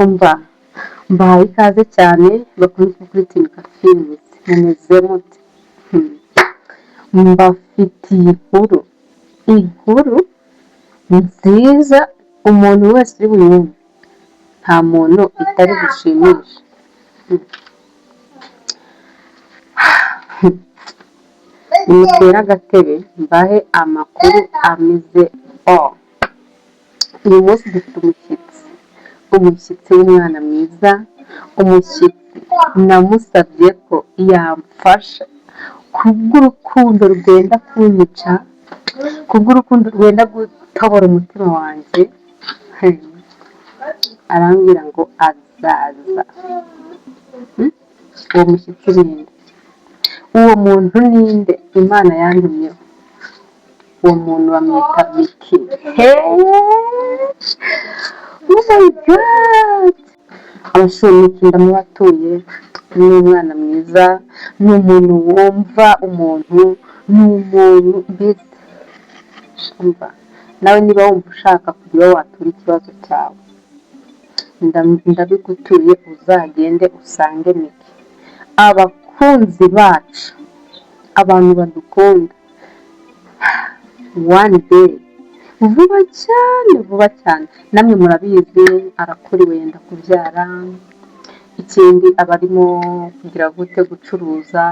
umva mbahaye ikaze cyane bakunze kuri Tinka Films mumeze mute? Mbafitiye inkuru nziza umuntu wese uri buyumve nta muntu itari bushimisha. Nimutere agatebe mbahe amakuru ameze uyu munsi dufite umushyitsi w'umwana mwiza, umushyitsi namusabye ko yamfasha kubw'urukundo rwenda kunyica, kubw'urukundo rwenda gutobora umutima wanjye, arambwira ngo azaza. Uwo mushyitsi ninde? Uwo muntu ninde Imana yandumyeho? Uwo muntu bamwita Miki. Oh my God! Abashumiki ndamubatuye, ni umwana mwiza, ni umuntu wumva umuntu, ni umuntu mbese umva nawe niba wumva ushaka kugira watura ikibazo cyawe ndabigutuye uzagende usange Miki. Abakunzi bacu, abantu badukunda, one day vuba cyane namwe murabizi arakuriwe yenda kubyara, ikindi aba arimo kugira gute gucuruza,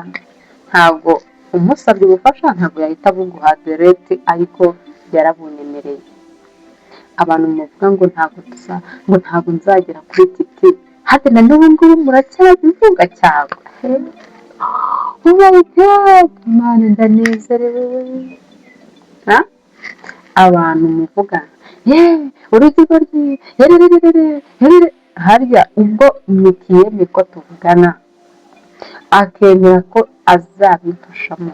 ntabwo umusabye ubufasha ntabwo yahita buguha direct, ariko yarabunyemereye. Abantu muvuga ngo ntabwo nzagera kuri titi, hati na n'ubu ngubu muracyabivuga cyangwa oh my God, Imana ndanezerewe. Abantu muvuga uruzigo harya ubwo Miki yemeye ko tuvugana akemera ko azabimfashamo,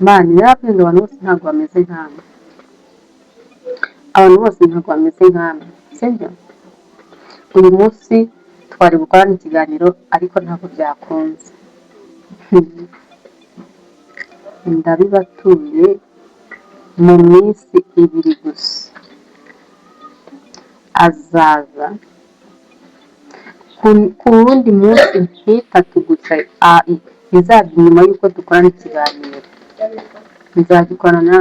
Imana irabwira ngo abantu bose ntabwo bameze nk'amwe, abantu bose ntabwo bameze nk'amwe, sibyo? Uyu munsi twari gukorana ikiganiro ariko ntabwo byakunze. Ndabibatuye mu minsi 2 gusa azaza, ku wundi munsi 3 gusa izajya nyuma y'uko dukorana ikiganiro, nzagikorana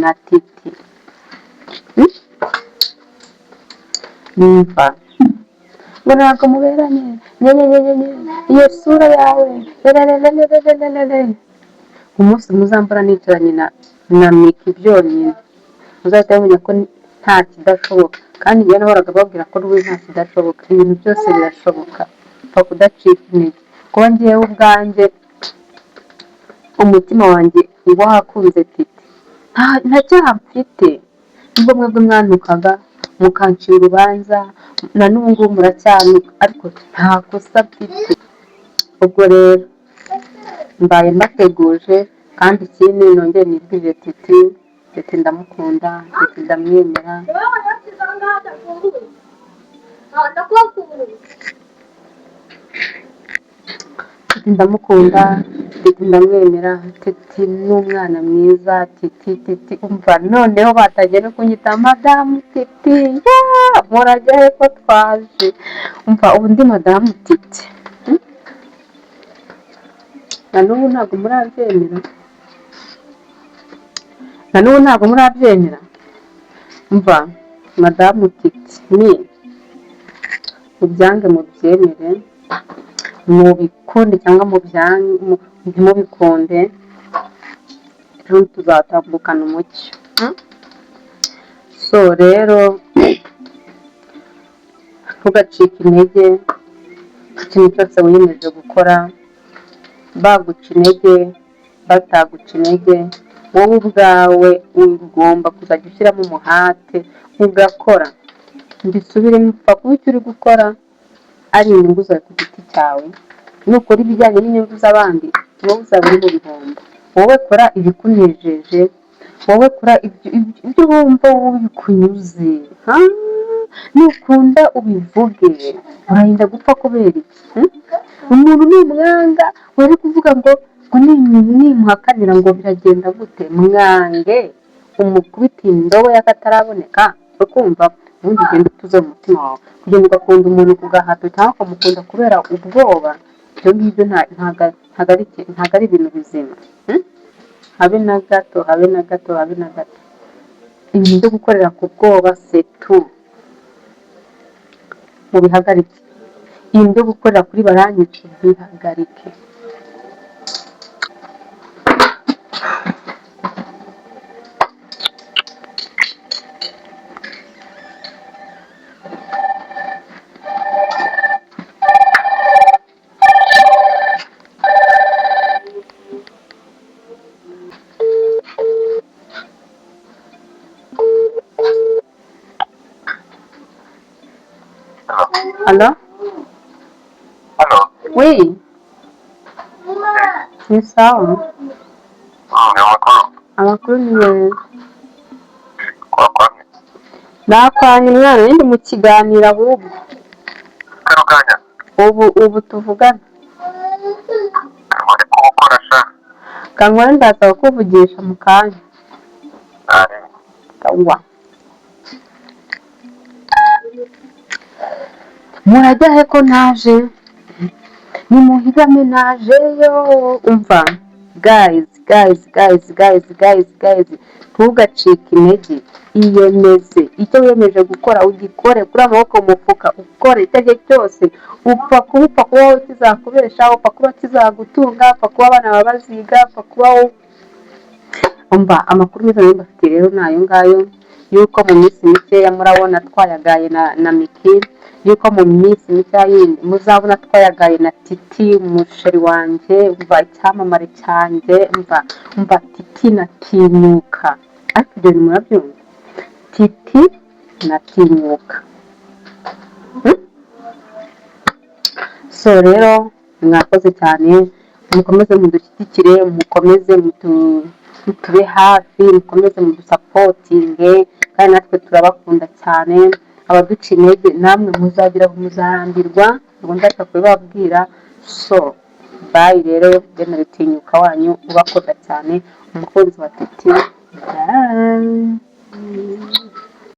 na Titi. Nimva ngo ntabwo muberanye iyo sura yawe, umunsi muzambara nicaranye na Miki byonyine muzahita mumenya ko nta kidashoboka, kandi njye nahoraga babwira ko rwose nta kidashoboka, ibintu byose birashoboka, upfa kudacika intege. Kuba ngewe ubwanjye umutima wanjye uba hakunze Titi, nta cyaha mfite, nubwo mwebwe mwanukaga mukancira urubanza na n'ubu ngubu muracyanuka, ariko nta kosa mfite. Ubwo rero mbaye mbateguje, kandi ikindi nongere nibwire Titi ndamukunda, Titi ndamwemera, Titi ndamukunda, Titi ndamwemera, Titi ni umwana mwiza, Titi umva noneho batangiye no kunyita madamu Titi, murajya hepfo twaje, umva ubu ndi madamu Titi. Na n'ubu ntabwo murabyemera, umva madamu Titi ni mubyange mubyemere, mubikunde cyangwa ntimubikunde, ejo tuzatambukana umucyo. So rero ntugacike intege, ikintu cyose wiyemeje gukora, baguca intege bataguca intege, wowe ubwawe ugomba kuzajya ushyiramo umuhate ugakora. Mbisubiremo, upfa kuba icyo uri gukora ari inyungu zawe ku giti cyawe, nukora ibijyanye n'inyungu z'abandi wowe uzaba uri mu bihombo. Wowe kora ibikunejeje, wowe kora ibyo wumva wowe bikunyuze, nukunda ubivuge, urarinda gupfa kubera iki? Umuntu numwanga wari kuvuga ngo nimuhakanira ngo biragenda gute, mwange umukubita indobo y'akataraboneka, ukumva ubundi ugenda utuze mu mutima wawe. Kugenda ugakunda umuntu ku gahato cyangwa ukamukunda kubera ubwoba, ibyo ngibyo ntabwo ari ibintu bizima. Habe na gato, habe na gato, habe na gato. Ibintu byo gukorera ku bwoba setu mubihagarike. Ibintu byo gukorera kuri baranyitse bihagarike. Halo? Halo. Oui. Ni sawa? Ni amakuru. Amakuru ni meza. Kwakwamye. Nakwanye mwana ndi mu kiganiro ahubwo. Kano kanya. Ubu tuvugana. Muri gukora sha. Kankora ndaza kuvugisha mu kanya. Ari. Kawa. Murajya he ko naje? Nimuhigame najeyo. Umva. Guys. Ntugacike intege. Iyemeze. Icyo wiyemeje gukora ugikore. Kuri amaboko mu mufuka ukore icyo ari cyo cyose. Upfa kuba wowe kizakubesha, upfa kuba kizagutunga, upfa kuba abana baba baziga, upfa kuba wowe. Umva, amakuru meza rero mbafite rero ni ayo ngayo, yuko mu minsi mikeya murabona twayagaye na Miki, yuko mu minsi mikeya yindi muzabona twayagaye na Titi umusheri wanjye, umva icyamamare cyanjye, umva Titi na Tinyuka. Ariko ibyo murabyumva? Titi na Tinyuka. So rero mwakoze cyane, mukomeze mudushyigikire, mukomeze mutube hafi, mukomeze mudusapotinge, kandi natwe turabakunda cyane. Abaduca intege namwe muzagira muzarambirwa, ngo ndashaka kubibabwira. So bye rero, General Tinyuka wanyu ubakunda cyane, umukunzi wa Titi. Bye.